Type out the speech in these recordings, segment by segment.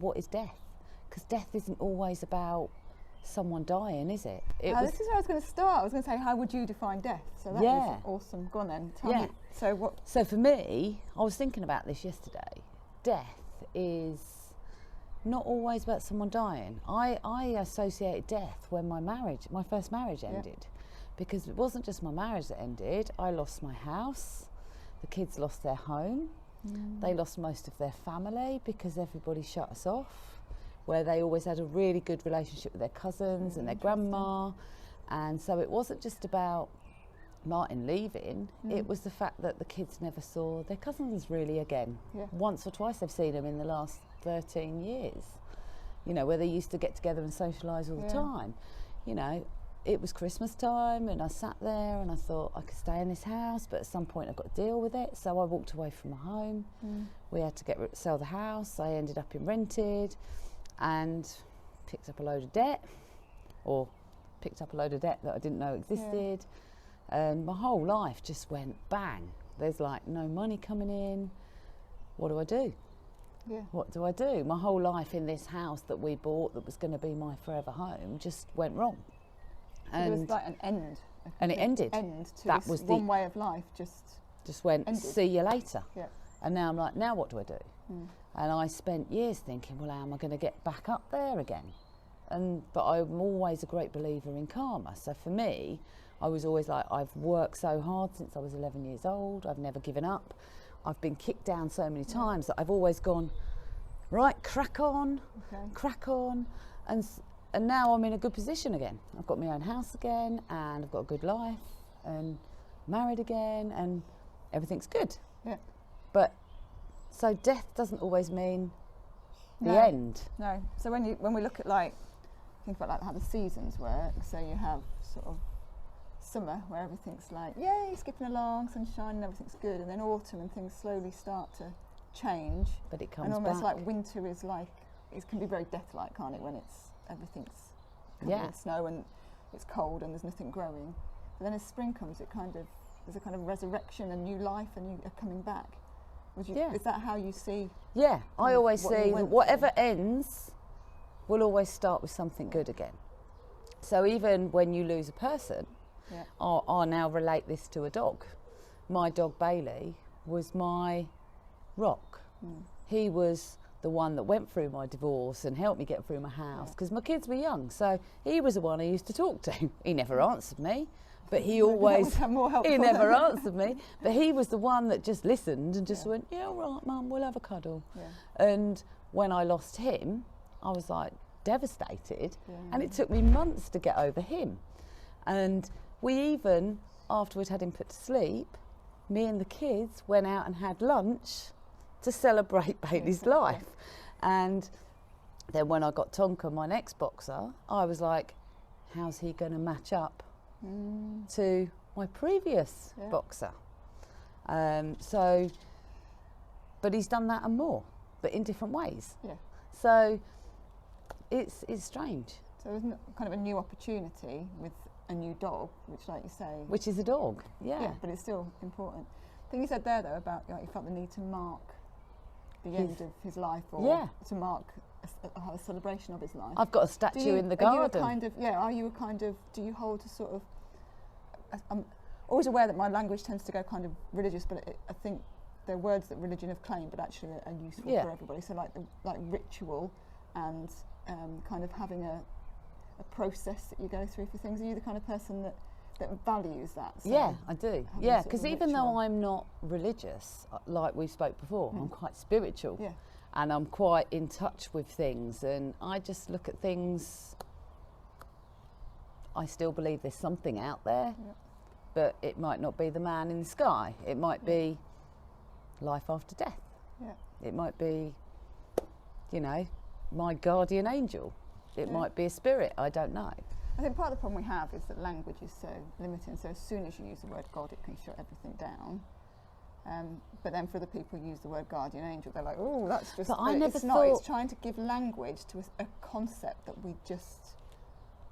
what is death? Because death isn't always about someone dying, is it? This is where I was going to start. I was going to say, how would you define death? So that is awesome. Go on then. Tell me. So what? So for me, I was thinking about this yesterday. Death is not always about someone dying. I associated death when my first marriage ended, because it wasn't just my marriage that ended. I lost my house. The kids lost their home. They lost most of their family because everybody shut us off, where they always had a really good relationship with their cousins and their grandma. And so it wasn't just about Martin leaving, it was the fact that the kids never saw their cousins really again. Once or twice they've seen them in the last 13 years, you know, where they used to get together and socialise all the time. You know, it was Christmas time and I sat there and I thought I could stay in this house, but at some point I've got to deal with it. So I walked away from my home. We had to sell the house. I ended up in rented and picked up a load of debt that I didn't know existed. And my whole life just went bang. There's like no money coming in. What do I do? What do I do? My whole life in this house that we bought that was going to be my forever home just went wrong. And it was like an end. And it ended. To that was one way of life just went, ended. See you later. And now I'm like, now what do I do? And I spent years thinking, well, how am I going to get back up there again? But I'm always a great believer in karma. So for me, I was always like, I've worked so hard since I was 11 years old. I've never given up. I've been kicked down so many times that I've always gone, right, crack on. And now I'm in a good position again. I've got my own house again and I've got a good life and married again and everything's good. But so death doesn't always mean the end. No. So when we look at think about like how the seasons work, so you have sort of summer where everything's like, yay, skipping along, sunshine and everything's good, and then autumn and things slowly start to change. But it comes and almost back. Like winter is like, it can be very death-like, can't it, when everything's covered in snow and it's cold and there's nothing growing. But then as spring comes, there's a kind of resurrection and new life and you are coming back. Is that how you see? Yeah, I always see that whatever ends will always start with something good again. So even when you lose a person, I'll now relate this to a dog. My dog Bailey was my rock. He was the one that went through my divorce and helped me get through my house because my kids were young. So he was the one I used to talk to. He never answered me, but he always, he never answered me, but he was the one that just listened and just went, yeah, all right, Mum, we'll have a cuddle. And when I lost him, I was like devastated and it took me months to get over him. And we even, after we'd had him put to sleep, me and the kids went out and had lunch to celebrate Bailey's life. And then when I got Tonka, my next boxer, I was like, how's he going to match up to my previous boxer? But he's done that and more, but in different ways. So it's strange. So isn't it kind of a new opportunity with a new dog, which, like you say, which is a dog, but it's still important. I think you said there though about you felt the need to mark the end of his life, or to mark a celebration of his life. I've got a statue in the garden. Are you a kind of, do you hold a sort of, I'm always aware that my language tends to go kind of religious, but I think they're words that religion have claimed but actually are useful for everybody. So like ritual and kind of having a process that you go through for things. Are you the kind of person that values that? So yeah, I do. Yeah, because even though I'm not religious, like we spoke before, I'm quite spiritual. And I'm quite in touch with things, and I just look at things. I still believe there's something out there, but it might not be the man in the sky. It might be life after death. It might be, my guardian angel. It might be a spirit, I don't know. I think part of the problem we have is that language is so limiting, so as soon as you use the word God, it can shut everything down. But then for the people who use the word guardian angel, they're like, oh, that's just... But I never it's thought... not, it's trying to give language to a concept that we just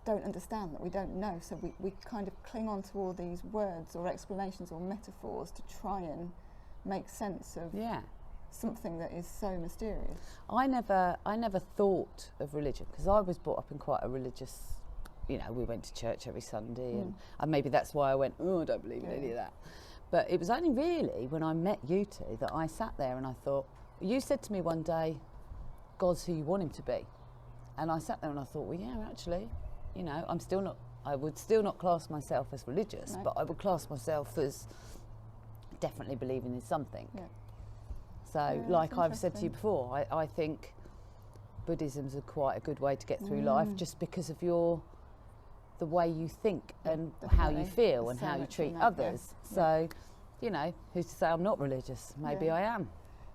don't understand, that we don't know, so we kind of cling on to all these words or explanations or metaphors to try and make sense of something that is so mysterious. I never thought of religion because I was brought up in quite a religious, you know, we went to church every Sunday and maybe that's why I went, oh, I don't believe in any of that. But it was only really when I met you two that I sat there and I thought, you said to me one day, God's who you want him to be. And I sat there and I thought, well, yeah, actually, you know, I would still not class myself as religious, but I would class myself as definitely believing in something. Yeah. So, like I've said to you before, I think Buddhism's quite a good way to get through life, just because of the way you think and how you feel and how you treat others. So, you know, who's to say I'm not religious? Maybe I am.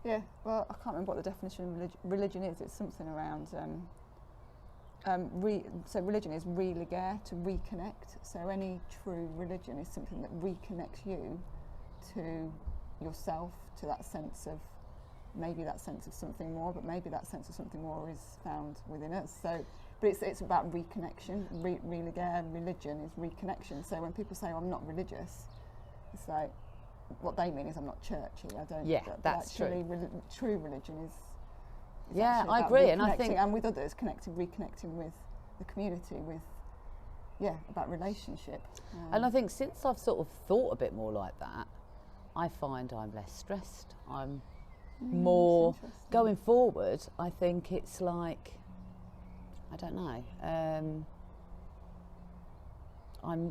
Yeah, well, I can't remember what the definition of religion is. It's something around, so religion is religar, to reconnect. So any true religion is something that reconnects you to yourself, to that sense of, maybe that sense of something more, but maybe that sense of something more is found within us. So, but it's about reconnection. Religar, religion is reconnection. So when people say, oh, I'm not religious, it's like, what they mean is I'm not churchy. I don't. Yeah, that's true. True religion is yeah, I agree, and I think, and with others, reconnecting with the community, with about relationship. And I think since I've sort of thought a bit more like that, I find I'm less stressed. I'm more going forward. I think it's like, I don't know.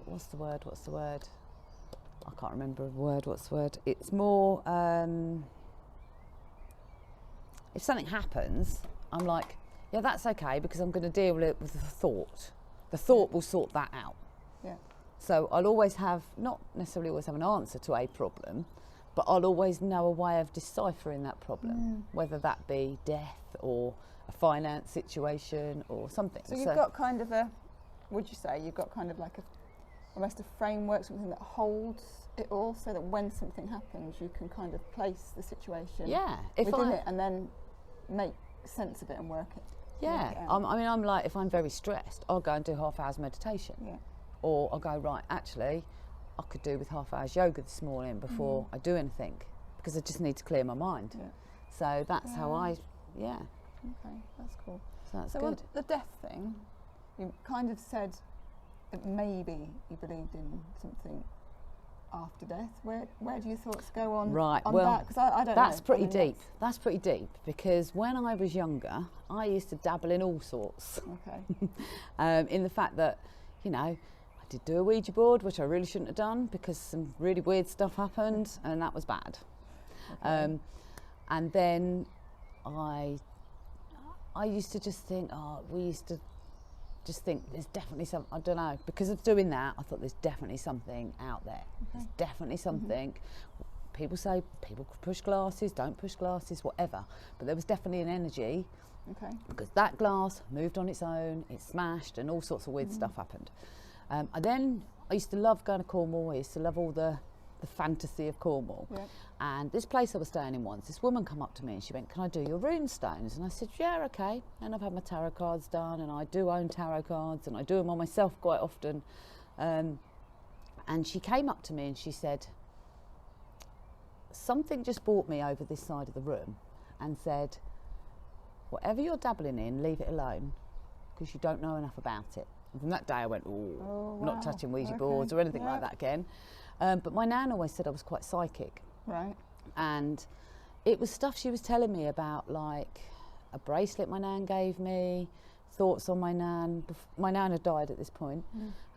What's the word? I can't remember a word. What's the word? It's more, if something happens, I'm like, yeah, that's okay, because I'm going to deal with it with the thought. The thought will sort that out. Yeah. So I'll always have, not necessarily always have an answer to a problem, but I'll always know a way of deciphering that problem, whether that be death or a finance situation or something. So you've got kind of would you say you've got kind of like almost a framework, something that holds it all, so that when something happens, you can kind of place the situation within it and then make sense of it and work it. Yeah, I'm like, if I'm very stressed, I'll go and do half hours meditation. Yeah. Or I'll go, right, actually, I could do with half hours yoga this morning before I do anything, because I just need to clear my mind. Yeah. So that's how I, Okay, that's cool. So that's good. The death thing, you kind of said that maybe you believed in something after death. Where do your thoughts go on? Right, on well, that? 'Cause I don't know. That's pretty deep. That's pretty deep, because when I was younger, I used to dabble in all sorts. Okay. In the fact that, you know, I did do a Ouija board, which I really shouldn't have done, because some really weird stuff happened, and that was bad. Okay. And then I used to just think, we used to just think there's definitely some, I don't know, because of doing that, I thought there's definitely something out there. There's definitely something. People say people push glasses, don't push glasses, whatever, but there was definitely an energy. Okay. Because that glass moved on its own, it smashed, and all sorts of weird stuff happened. I used to love going to Cornwall. I used to love all the fantasy of Cornwall. Yeah. And this place I was staying in once, this woman come up to me and she went, can I do your rune stones? And I said, yeah, okay. And I've had my tarot cards done, and I do own tarot cards, and I do them on myself quite often. And she came up to me and she said, something just brought me over this side of the room and said, whatever you're dabbling in, leave it alone, because you don't know enough about it. And from that day I went, wow. Not touching Ouija boards or anything like that again. But my nan always said I was quite psychic. Right. And it was stuff she was telling me about, like a bracelet my nan gave me, thoughts on my nan. My nan had died at this point.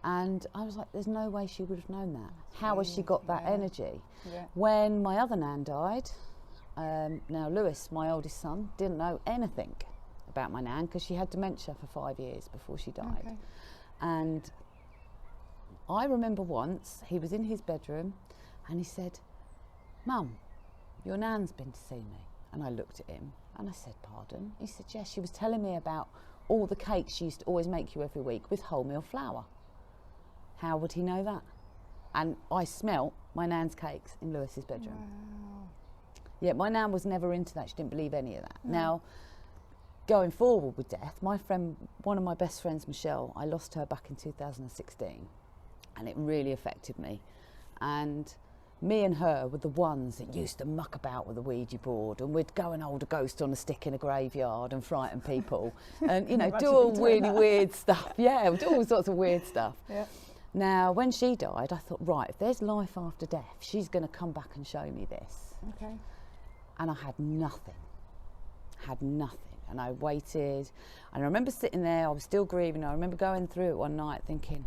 And I was like, there's no way she would have known that. How has she got that energy? Yeah. When my other nan died, now Lewis, my oldest son, didn't know anything about my nan, because she had dementia for 5 years before she died. Okay. And I remember once he was in his bedroom and he said, Mum, your nan's been to see me. And I looked at him and I said, pardon? He said, yes, she was telling me about all the cakes she used to always make you every week with wholemeal flour. How would he know that? And I smelt my nan's cakes in Lewis's bedroom. Wow. Yeah, my nan was never into that. She didn't believe any of that. Now, going forward with death, my friend, one of my best friends, Michelle, I lost her back in 2016, and it really affected me. And me and her were the ones that used to muck about with a Ouija board, and we'd go and hold a ghost on a stick in a graveyard and frighten people, and you know, do all really weird stuff. Yeah, we do all sorts of weird stuff. Yeah. Now, when she died, I thought, right, if there's life after death, she's going to come back and show me this. Okay. And I had nothing. And I waited. And I remember sitting there, I was still grieving. I remember going through it one night thinking,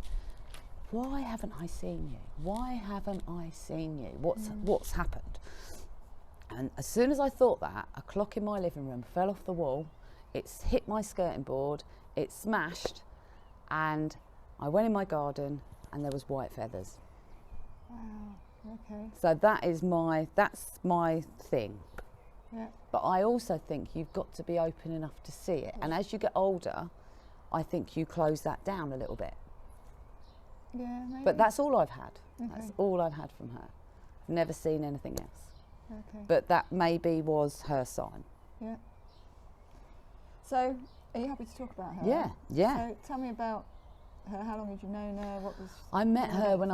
why haven't I seen you? Why haven't I seen you? What's happened? And as soon as I thought that, a clock in my living room fell off the wall. It's hit my skirting board. It smashed. And I went in my garden and there was white feathers. Wow, okay. So that's my thing. Yeah. But I also think you've got to be open enough to see it. And as you get older, I think you close that down a little bit. Yeah, maybe. But that's all I've had. Okay. That's all I've had from her. Never seen anything else. Okay. But that maybe was her sign. Yeah. So, are you happy to talk about her? Yeah, yeah. So, tell me about her. How long had you known her? What was? I met her when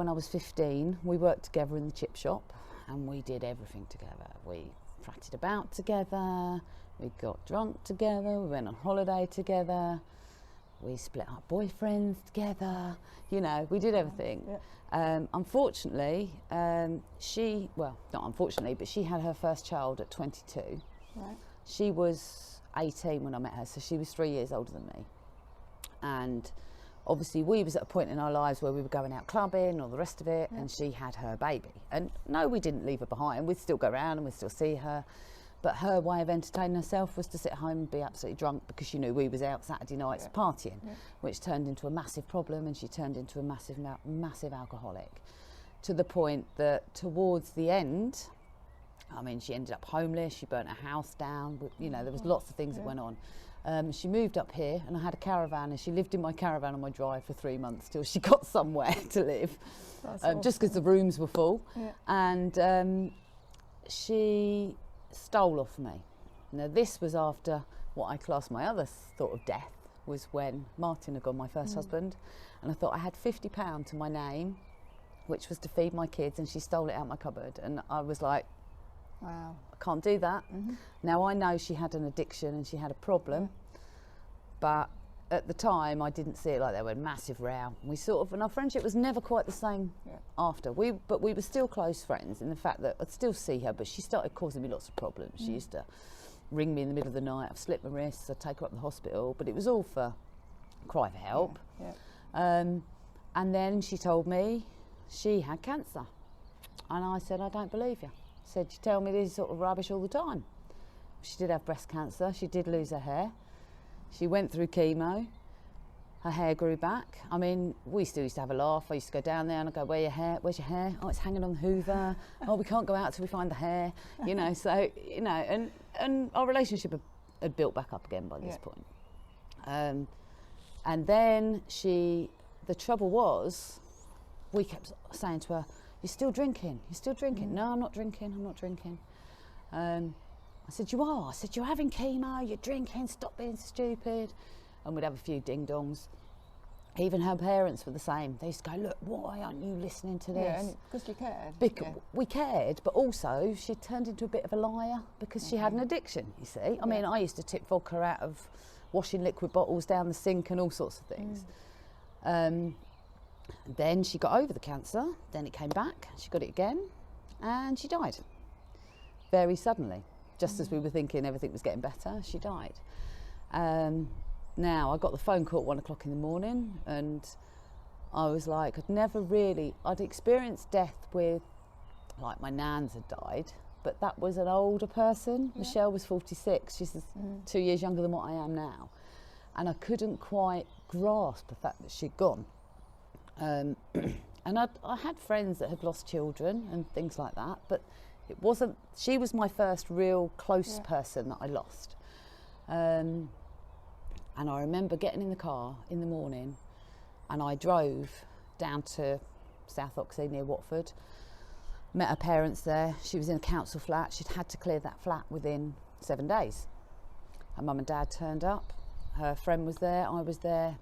I was 15. We worked together in the chip shop, and we did everything together. We fratted about together. We got drunk together. We went on holiday together. We split up boyfriends together. You know, we did everything. Yeah. Unfortunately, not unfortunately, but she had her first child at 22. Right. She was 18 when I met her, so she was 3 years older than me. And obviously we was at a point in our lives where we were going out clubbing, all the rest of it, Yeah. and she had her baby. And no, we didn't leave her behind. We'd still go around and we'd still see her. But her way of entertaining herself was to sit at home and be absolutely drunk because she knew we was out Saturday nights partying, which turned into a massive problem, and she turned into a massive alcoholic, to the point that towards the end, I mean, she ended up homeless, she burnt her house down, you know, there was lots of things that went on. She moved up here and I had a caravan, and she lived in my caravan on my drive for 3 months till she got somewhere to live, just because the rooms were full. Yeah. And she stole off me. Now this was after what I classed my other thought of death, was when Martin had gone, my first husband, and I thought I had £50 to my name, which was to feed my kids, and she stole it out my cupboard, and I was like, wow, I can't do that. Now I know she had an addiction and she had a problem, but at the time I didn't see it like that. We had a massive row. And our friendship was never quite the same after. But we were still close friends in the fact that I'd still see her, but she started causing me lots of problems. She used to ring me in the middle of the night. I've slipped my wrists, I'd take her up to the hospital, but it was all for cry for help. And then she told me she had cancer. And I said, I don't believe you. Said, you tell me this sort of rubbish all the time. She did have breast cancer. She did lose her hair. She went through chemo. Her hair grew back. I mean, we still used to have a laugh. I used to go down there and I'd go, where's your hair? Oh, it's hanging on the Hoover. Oh, we can't go out till we find the hair. You know, so, you know, and our relationship had built back up again by this point. And then the trouble was, we kept saying to her, you're still drinking. No, I'm not drinking. I said, you are. I said, you're having chemo, you're drinking, stop being stupid. And we'd have a few ding-dongs. Even her parents were the same. They used to go, look, why aren't you listening to this? Yeah, because you cared. We cared, but also she turned into a bit of a liar because she had an addiction, you see. I mean, I used to tip vodka out of washing liquid bottles down the sink and all sorts of things. Then she got over the cancer, then it came back, she got it again, and she died. Very suddenly, just as we were thinking everything was getting better, she died. Now, I got the phone call at 1 o'clock in the morning, and I was like, I'd experienced death with, like, my nans had died, but that was an older person. Yeah. Michelle was 46, she's 2 years younger than what I am now. And I couldn't quite grasp the fact that she'd gone. And I had friends that had lost children and things like that, but she was my first real close person that I lost. And I remember getting in the car in the morning, and I drove down to South Oxley near Watford, met her parents there. She was in a council flat. She'd had to clear that flat within 7 days. Her mum and dad turned up, her friend was there, I was there.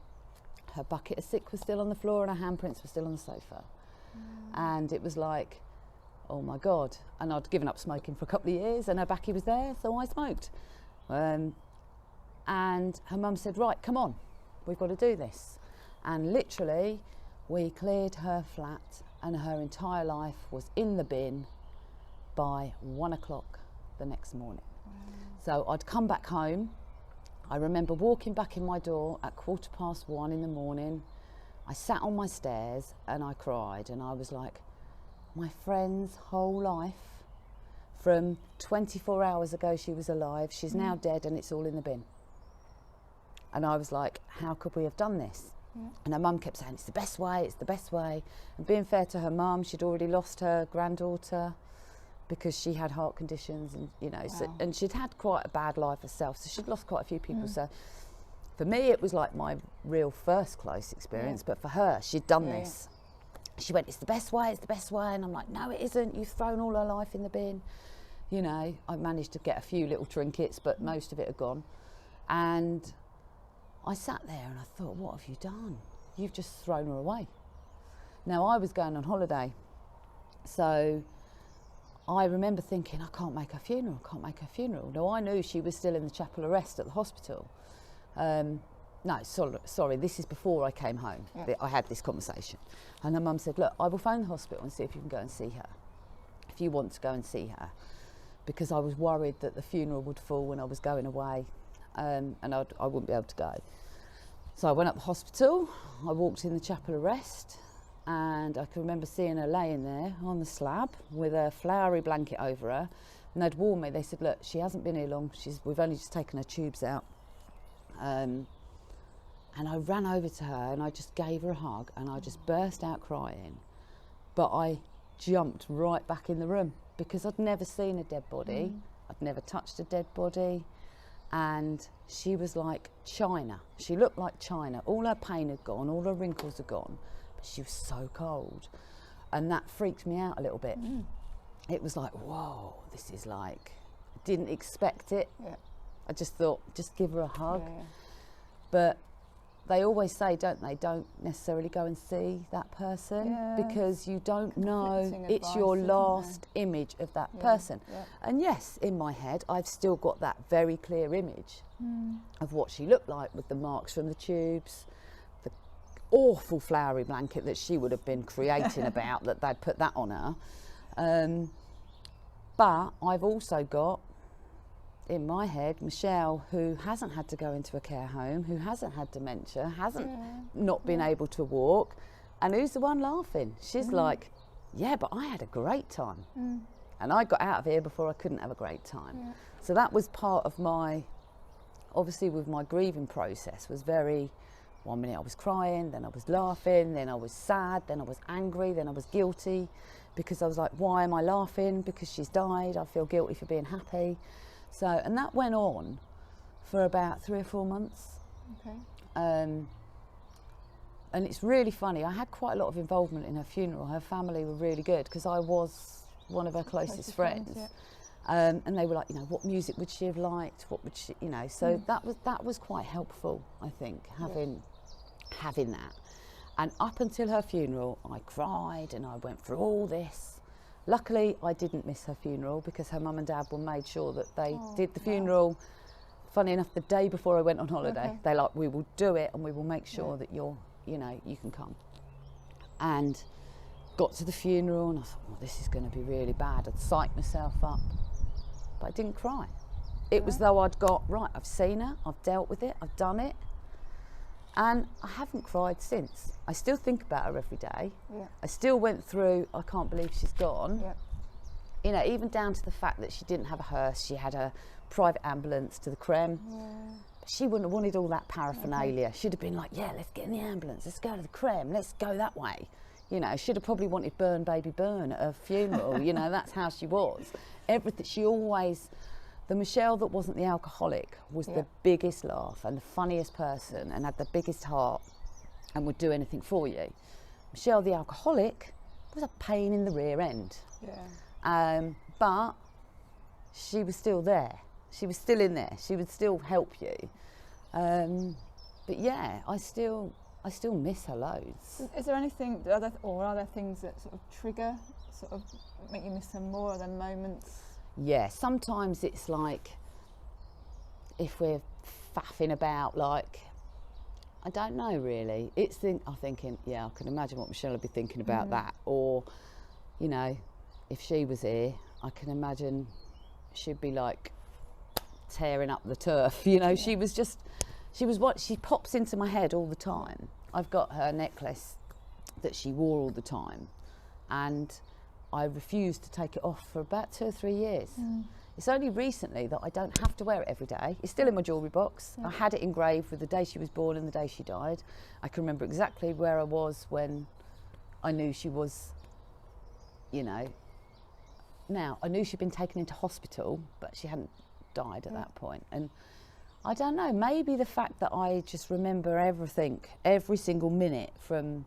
Her bucket of sick was still on the floor and her handprints were still on the sofa. And it was like, oh my God. And I'd given up smoking for a couple of years and her baccy was there, so I smoked. And her mum said, right, come on, we've got to do this. And literally, we cleared her flat and her entire life was in the bin by 1 o'clock the next morning. So I'd come back home. I remember walking back in my door at 1:15 in the morning. I sat on my stairs and I cried, and I was like, my friend's whole life, from 24 hours ago she was alive, she's now dead and it's all in the bin. And I was like, how could we have done this? And her mum kept saying, it's the best way, it's the best way. And being fair to her mum, she'd already lost her granddaughter because she had heart conditions, and you know, so, and she'd had quite a bad life herself, so she'd lost quite a few people. So for me, it was like my real first close experience, but for her, she'd done this. She went, it's the best way, it's the best way. And I'm like, no, it isn't. You've thrown all her life in the bin. You know, I managed to get a few little trinkets, but most of it had gone. And I sat there and I thought, what have you done? You've just thrown her away. Now, I was going on holiday. So I remember thinking, I can't make her funeral, I can't make her funeral. Now, I knew she was still in the chapel arrest at the hospital. No, sorry, this is before I came home. I had this conversation. And her mum said, look, I will phone the hospital and see if you can go and see her, if you want to go and see her. Because I was worried that the funeral would fall when I was going away, and I wouldn't be able to go. So I went up the hospital, I walked in the chapel arrest, and I can remember seeing her laying there on the slab with a flowery blanket over her. And they'd warned me, they said, look, she hasn't been here long, we've only just taken her tubes out. And I ran over to her and I just gave her a hug and I just burst out crying. But I jumped right back in the room because I'd never seen a dead body. I'd never touched a dead body. And she was like china. She looked like china. All her pain had gone, all her wrinkles had gone, but she was so cold. And that freaked me out a little bit. It was like, whoa, this is like, I didn't expect it. I just thought, just give her a hug. But they always say, don't they, don't necessarily go and see that person because you don't know, it's your last image of that person. And yes, in my head, I've still got that very clear image of what she looked like with the marks from the tubes, the awful flowery blanket that she would have been creating about, that they'd put that on her. But I've also got, in my head, Michelle, who hasn't had to go into a care home, who hasn't had dementia, hasn't not been able to walk, and who's the one laughing? She's like, yeah, but I had a great time. And I got out of here before I couldn't have a great time. So that was part of my, obviously with my grieving process, was very, one minute I was crying, then I was laughing, then I was sad, then I was angry, then I was guilty, because I was like, why am I laughing? Because she's died, I feel guilty for being happy. So, and that went on for about 3 or 4 months. And it's really funny. I had quite a lot of involvement in her funeral. Her family were really good because I was one of her closest friends. And they were like, you know, what music would she have liked? What would she, you know? So that was quite helpful, I think, having that. And up until her funeral, I cried and I went through all this. Luckily, I didn't miss her funeral because her mum and dad were made sure that they did the funeral. Funny enough, the day before I went on holiday, they're like, we will do it and we will make sure that you're, you know, you can come. And got to the funeral and I thought, well, this is going to be really bad. I'd psyched myself up, but I didn't cry. It was though I'd got, right, I've seen her, I've dealt with it, I've done it. And I haven't cried since. I still think about her every day. I still went through, I can't believe she's gone. You know, even down to the fact that she didn't have a hearse, she had a private ambulance to the creme. But she wouldn't have wanted all that paraphernalia. She'd have been like, yeah, let's get in the ambulance, let's go to the creme, let's go that way. You know, she'd have probably wanted Burn Baby Burn at her funeral. You know, that's how she was. Everything, she always, the Michelle that wasn't the alcoholic was the biggest laugh and the funniest person and had the biggest heart and would do anything for you. Michelle the alcoholic was a pain in the rear end. But she was still there. She was still in there. She would still help you. But yeah, I still I still miss her loads. Is there anything, are there things that sort of trigger, sort of make you miss her more? Are there moments? Yeah, sometimes it's like if we're faffing about, like, I don't know really. I'm thinking, yeah, I can imagine what Michelle would be thinking about that. Or, you know, if she was here, I can imagine she'd be like tearing up the turf. You know, she pops into my head all the time. I've got her necklace that she wore all the time, and I refused to take it off for about 2 or 3 years. It's only recently that I don't have to wear it every day. It's still in my jewellery box. I had it engraved with the day she was born and the day she died. I can remember exactly where I was when I knew she was, you know. Now, I knew she'd been taken into hospital, but she hadn't died at that point. And I don't know, maybe the fact that I just remember everything, every single minute from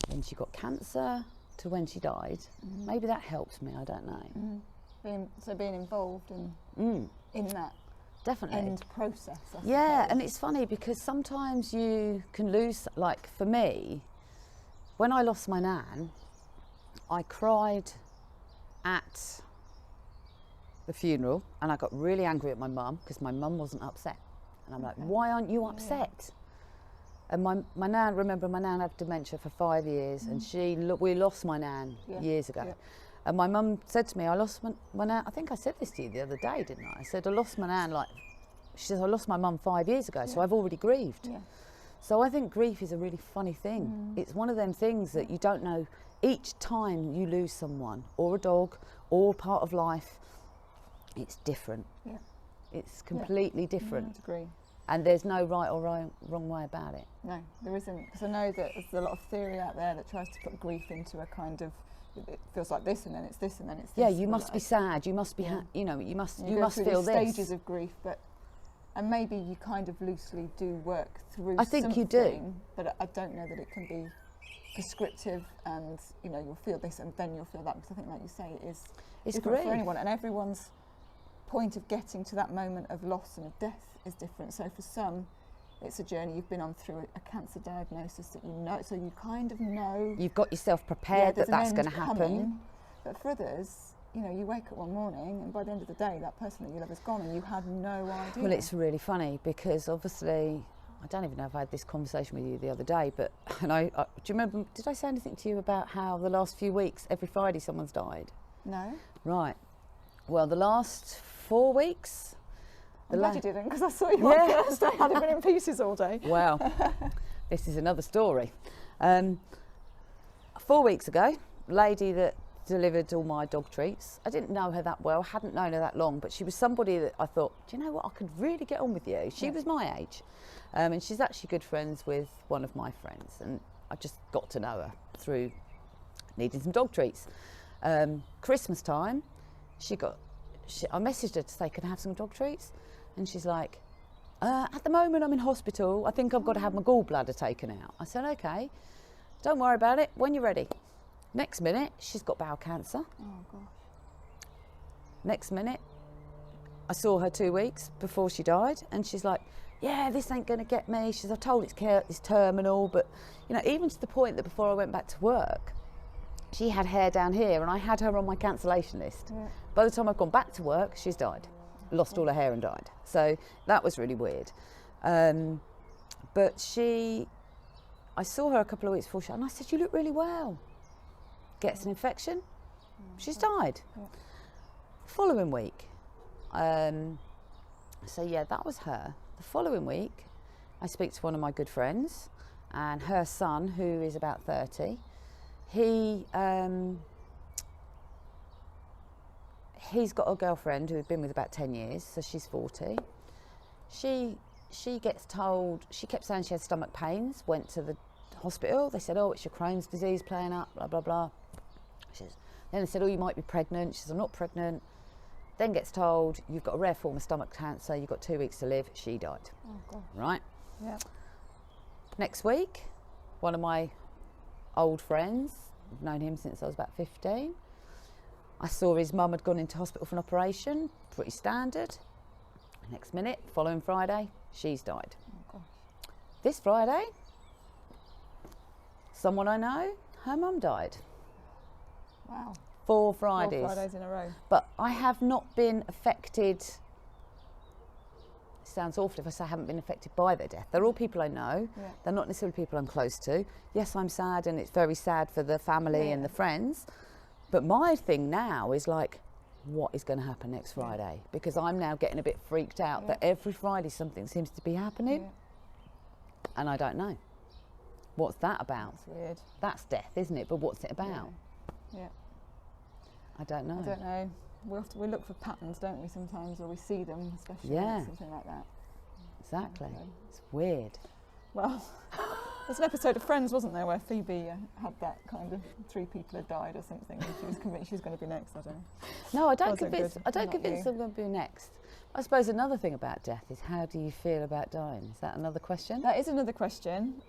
when she got cancer to when she died, maybe that helped me, I don't know. Being involved in that definitely end process. I yeah, suppose. and it's funny because sometimes you can lose, like for me, when I lost my nan, I cried at the funeral and I got really angry at my mum because my mum wasn't upset. And I'm like, why aren't you upset? And my nan, remember my nan had dementia for 5 years and we lost my nan years ago. And my mum said to me, I lost my nan, I think I said this to you the other day, didn't I? I said, I lost my nan, like, she says, I lost my mum 5 years ago, so I've already grieved. So I think grief is a really funny thing. It's one of them things that you don't know, each time you lose someone, or a dog, or part of life, it's different. It's completely different. I agree. And there's no right or wrong way about it. No, there isn't. Because I know that there's a lot of theory out there that tries to put grief into a kind of, it feels like this and then it's this and then it's this. Yeah, you must be sad, you must be, you know, you must feel this. Stages of grief, and maybe you kind of loosely do work through I think you do. But I don't know that it can be prescriptive and, you know, you'll feel this and then you'll feel that, because I think, like you say, it's different for anyone, and everyone's point of getting to that moment of loss and of death is different. So for some, it's a journey you've been on through a cancer diagnosis that you know, so you kind of know. You've got yourself prepared that that's going to happen. But for others, you know, you wake up one morning and by the end of the day, that person that you love is gone and you had no idea. Well, it's really funny because obviously, I don't even know if I had this conversation with you the other day, but do you remember, did I say anything to you about how the last few weeks, every Friday someone's died? No. Right. Well, the last 4 weeks. I'm glad you didn't, because I saw you on Thursday, I'd have been in pieces all day. Well, this is another story. 4 weeks ago, lady that delivered all my dog treats, I didn't know her that well, hadn't known her that long, but she was somebody that I thought, do you know what, I could really get on with you. She was my age, and she's actually good friends with one of my friends, and I just got to know her through needing some dog treats. Christmas time, I messaged her to say, can I have some dog treats? And she's like, at the moment I'm in hospital, I think I've got to have my gallbladder taken out. I said, okay, don't worry about it, when you're ready. Next minute, she's got bowel cancer. Oh gosh. Next minute, I saw her 2 weeks before she died, and she's like, yeah, this ain't gonna get me. She's, I told it's terminal, but you know, even to the point that before I went back to work, she had hair down here and I had her on my cancellation list. By the time I've gone back to work, she's died. Lost all her hair and died. So that was really weird. But I saw her a couple of weeks before and I said, you look really well. Gets an infection, she's died. Following week, so yeah, that was her. The following week, I speak to one of my good friends and her son, who is about 30, he's got a girlfriend who had been with about 10 years, so she's 40. She gets told, she kept saying she had stomach pains, went to the hospital, they said, oh, it's your Crohn's disease playing up, blah, blah, blah. Then they said, oh, you might be pregnant. She says, I'm not pregnant. Then gets told, you've got a rare form of stomach cancer, you've got 2 weeks to live. She died. Oh, God. Right? Yeah. Next week, one of my old friends, I've known him since I was about 15. I saw his mum had gone into hospital for an operation, pretty standard. Next minute, following Friday, she's died. Oh, gosh. This Friday, Someone I know, her mum died. Wow. 4 Fridays. 4 Fridays in a row. But I have not been affected. It sounds awful if I say I haven't been affected by their death. They're all people I know. Yeah. They're not necessarily people I'm close to. Yes, I'm sad, and it's very sad for the family and the friends. But my thing now is like, what is going to happen next Friday? Because I'm now getting a bit freaked out that every Friday something seems to be happening. And I don't know. What's that about? That's weird. That's death, isn't it? But what's it about? Yeah. I don't know. I don't know. We look for patterns, don't we, sometimes, or we see them, especially something like that. Exactly. It's weird. Well, there's an episode of Friends, wasn't there, where Phoebe had that kind of 3 people had died or something, and she was convinced she was going to be next. I don't know. No, I don't convince I'm going to be next. I suppose another thing about death is, how do you feel about dying? Is that another question? That is another question.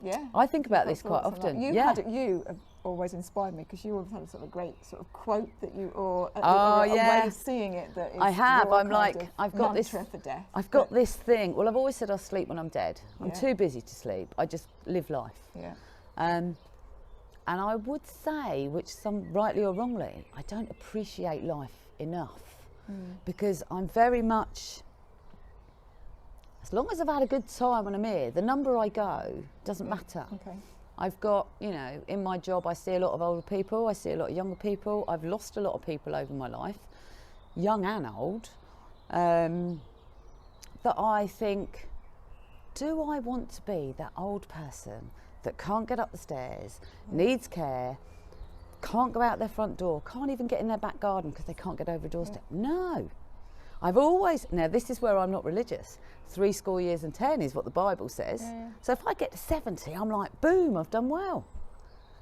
Yeah. I think about this quite often. You have always inspired me, because you always had a sort of great sort of quote that you, or a way of seeing it that is. I have. I'm like, I've got this. For death. I've got this thing. Well, I've always said I'll sleep when I'm dead. I'm too busy to sleep. I just live life. Yeah. And I would say, which some rightly or wrongly, I don't appreciate life enough, because I'm very much. As long as I've had a good time when I'm here, the number I go doesn't matter. Okay. I've got, in my job, I see a lot of older people, I see a lot of younger people. I've lost a lot of people over my life, young and old, that I think, do I want to be that old person that can't get up the stairs, needs care, can't go out their front door, can't even get in their back garden because they can't get over a doorstep? No. I've always, now this is where I'm not religious, 70 years and 10 is what the Bible says. So if I get to 70, I'm like, boom, I've done well.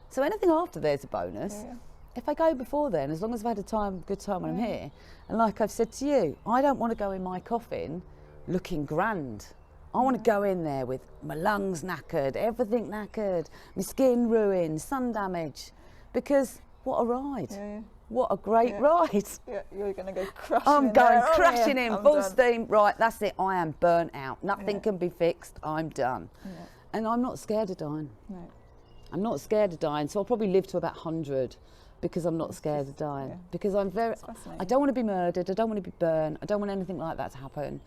So anything after there's a bonus. If I go before then, as long as I've had a good time when I'm here, and like I've said to you, I don't want to go in my coffin looking grand. I want to go in there with my lungs knackered, everything knackered, my skin ruined, sun damage, because what a ride. What a great ride. Yeah, you're going to go crashing I'm going crashing in, full done. steam. Right, that's it. I am burnt out. Nothing can be fixed. I'm done. And I'm not scared of dying. No. I'm not scared of dying. So I'll probably live to about 100 because I'm not scared of dying. Because I'm I don't want to be murdered. I don't want to be burnt. I don't want anything like that to happen.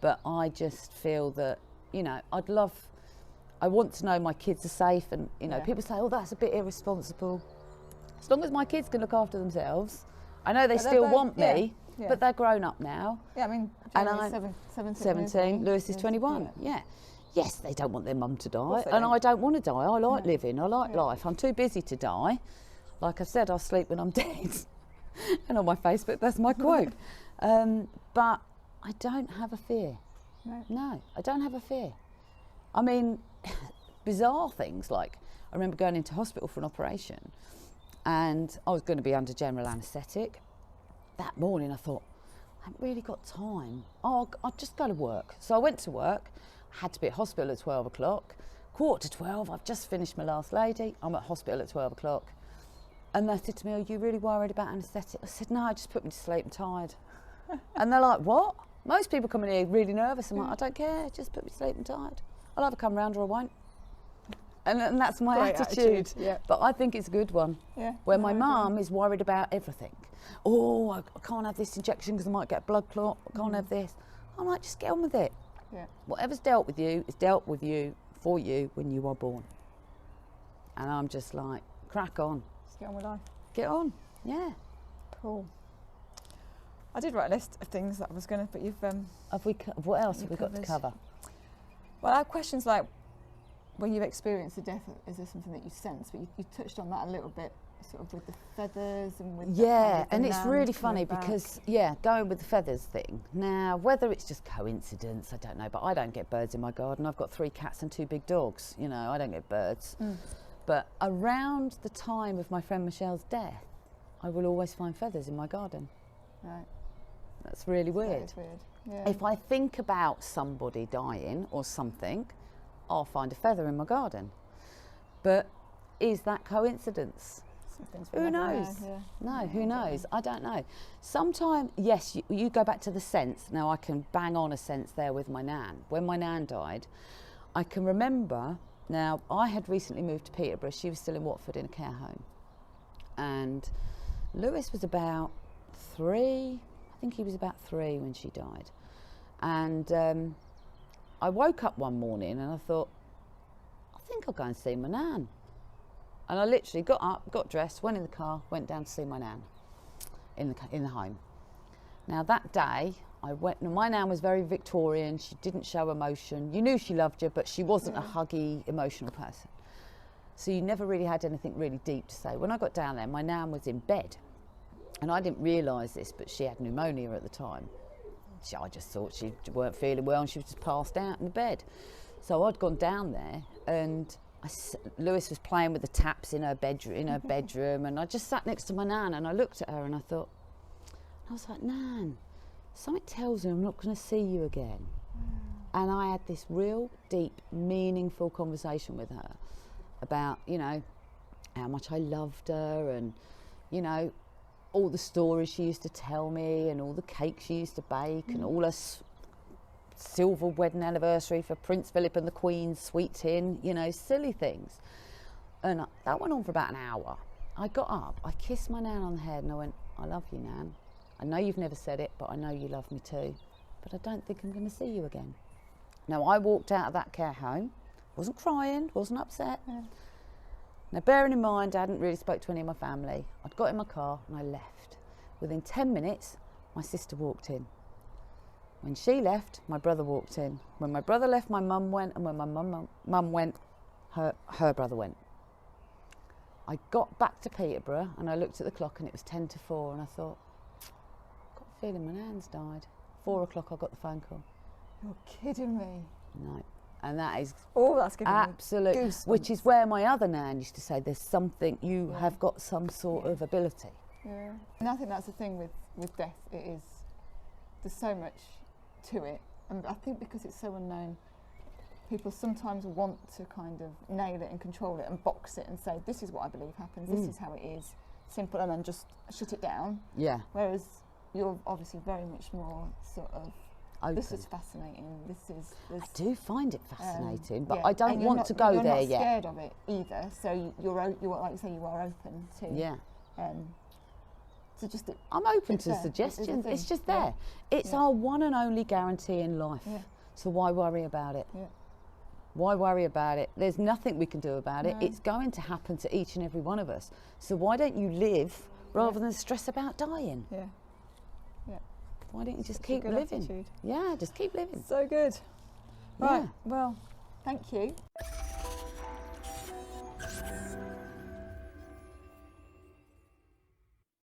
But I just feel that, I want to know my kids are safe. And, people say, oh, that's a bit irresponsible. As long as my kids can look after themselves, I know they still want me, but they're grown up now. Yeah, I mean, I'm 17, Lewis is 21. Yes, they don't want their mum to die, and I don't want to die. I like living, I like life. I'm too busy to die. Like I said, I'll sleep when I'm dead. And on my Facebook, that's my quote. But I don't have a fear. No, I don't have a fear. I mean, bizarre things like, I remember going into hospital for an operation, and I was going to be under general anaesthetic. That morning I thought, I haven't really got time. I'll just go to work. So I went to work, had to be at hospital at 12 o'clock. 11:45, I've just finished my last lady. I'm at hospital at 12 o'clock. And they said to me, are you really worried about anaesthetic? I said, no, just put me to sleep, I'm tired. And they're like, what? Most people come in here really nervous. I'm like, I don't care, just put me to sleep, I'm tired. I'll either come round or I won't. And that's my attitude. But I think it's a good one. Where my mum is worried about everything. Oh, I can't have this injection because I might get a blood clot. I can't have this. I'm like, just get on with it. Whatever's dealt with you is dealt with you for you when you are born. And I'm just like, crack on. Just get on with life. Get on. Yeah. Cool. I did write a list of things that I was going to, but you've... what else have we got to cover? Well, I have questions like, when you've experienced a death, is there something that you sense? But you touched on that a little bit, sort of with the feathers and with and it's really funny because going with the feathers thing. Now, whether it's just coincidence, I don't know, but I don't get birds in my garden. I've got 3 cats and 2 big dogs. I don't get birds. But around the time of my friend Michelle's death, I will always find feathers in my garden. Right. That's really weird. That is weird. Yeah. If I think about somebody dying or something, I'll find a feather in my garden. But is that coincidence? Who knows? No, who knows? I don't know. Sometimes, yes, you go back to the sense. Now I can bang on a sense there with my nan. When my nan died, I can remember Now, I had recently moved to Peterborough. She was still in Watford in a care home. And Lewis was about 3. I think he was about 3 when she died. And I woke up one morning and I thought, I think I'll go and see my nan. And I literally got up, got dressed, went in the car, went down to see my nan in the home. Now that day, my nan was very Victorian. She didn't show emotion. You knew she loved you, but she wasn't a huggy, emotional person. So you never really had anything really deep to say. When I got down there, my nan was in bed. And I didn't realise this, but she had pneumonia at the time. I just thought she weren't feeling well and she was just passed out in the bed. So I'd gone down there and Lewis was playing with the taps in her bedroom, and I just sat next to my nan and I looked at her and I was like, Nan, something tells me I'm not going to see you again. And I had this real deep, meaningful conversation with her about, you know, how much I loved her and, you know, all the stories she used to tell me and all the cakes she used to bake and all her silver wedding anniversary for Prince Philip and the Queen's sweet tin, you know, silly things. And that went on for about an hour. I got up, I kissed my nan on the head and I went, I love you, Nan. I know you've never said it, but I know you love me too. But I don't think I'm going to see you again. Now, I walked out of that care home, wasn't crying, wasn't upset. Yeah. Now, bearing in mind, I hadn't really spoke to any of my family. I'd got in my car and I left. Within 10 minutes, my sister walked in. When she left, my brother walked in. When my brother left, my mum went, and when my mum went, her brother went. I got back to Peterborough and I looked at the clock and it was 10 to 4 and I thought, I've got a feeling my nan's died. 4 o'clock I got the phone call. You're kidding me. No. And that is that's giving absolute, me goosebumps. which is where my other nan used to say, there's something, you have got some sort of ability. Yeah. And I think that's the thing with death, there's so much to it. And I think because it's so unknown, people sometimes want to kind of nail it and control it and box it and say, this is what I believe happens, this is how it is, simple, and then just shut it down. Yeah. Whereas you're obviously very much more sort of, open. This is fascinating. I do find it fascinating, but I don't want to go there yet. You're not scared of it either, so you're like you say, you are open to. Yeah. So just I'm open to suggestions. It's just there. It's our one and only guarantee in life. Yeah. So why worry about it? Yeah. Why worry about it? There's nothing we can do about it. It's going to happen to each and every one of us. So why don't you live rather than stress about dying? Yeah. Yeah. Why don't you just keep living? Attitude. Yeah, just keep living. So good. Right, well, thank you.